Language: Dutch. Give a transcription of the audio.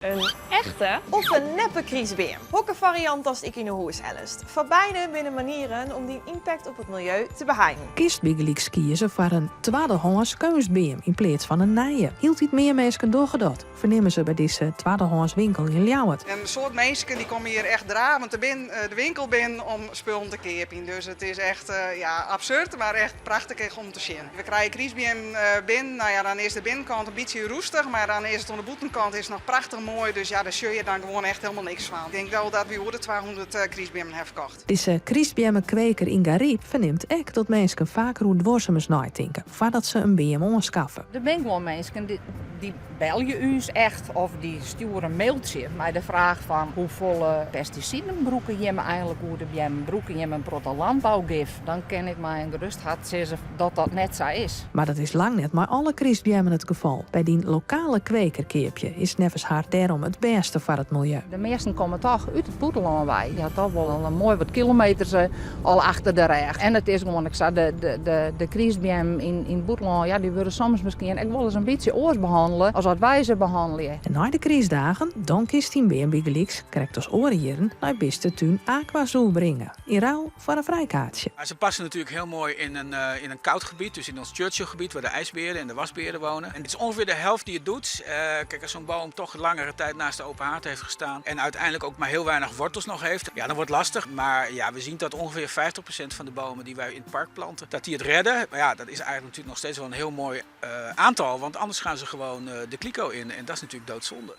Een echte Of een neppe kriesbeer. Welke variant als ik in de hoes helst? Voor beide binnen manieren om die impact op het milieu te beheinen. Kiest Bigeliks kiezen voor een tweedehands kunstbeam in plaats van een nije. Hield iets meer mensen doorgedot, vernemen ze bij deze tweedehands winkel in Ljouwert. En een soort mensen die komen hier echt dravend de winkel binnen om spullen te kopen. Dus het is echt absurd, maar echt prachtig om te zien. We krijgen kriesbeam binnen. Nou ja, dan is de binnenkant een beetje roestig, maar dan is het aan de boetenkant is het nog prachtig mooi. Dus ja, daar zul je dan gewoon echt helemaal niks van. Ik denk wel dat we over de 200 kriesbeammen hebben verkocht. Deze kriesbeammenkweker in Gariep verneemt ook dat mensen vaker hoe dwarsemers nadenken voordat ze een beam aanschaffen. Er zijn gewoon mensen die bellen ons echt of die sturen een mailtje met de vraag van hoeveel pesticiden broeken je me eigenlijk hoe de beam broeken je me een protte landbouwgif. Dan ken ik mij een gerust hart zeggen dat dat net zo is. Maar dat is lang net maar alle kriesbeammen het geval. Bij die lokale kwekerkeerpje is nevens haar daarom het beste voor het milieu. De meesten komen toch uit het Boeteland bij. Je had toch wel een mooi wat kilometers al achter de rug. En het is gewoon, ik zei, de kriesbeam in Boeteland, ja, die worden soms misschien ik wil eens een beetje oors behandelen als wat wij ze behandelen. En na de kriesdagen, dan kiest die beam Bigeliks, krijgt als orenjeren naar beste tuin Aquazoo brengen. In ruil voor een vrijkaartje. Ze passen natuurlijk heel mooi in een koud gebied, dus in ons Churchill-gebied waar de ijsberen en de wasberen wonen. En het is ongeveer de helft die het doet. Kijk, als zo'n boom toch langere tijd naast de open haard heeft gestaan en uiteindelijk ook maar heel weinig wortels nog heeft, ja, dan wordt het lastig. Maar ja, we zien dat ongeveer 50% van de bomen die wij in het park planten, dat die het redden. Maar ja, dat is eigenlijk natuurlijk nog steeds wel een heel mooi aantal, want anders gaan ze gewoon de kliko in en dat is natuurlijk doodzonde.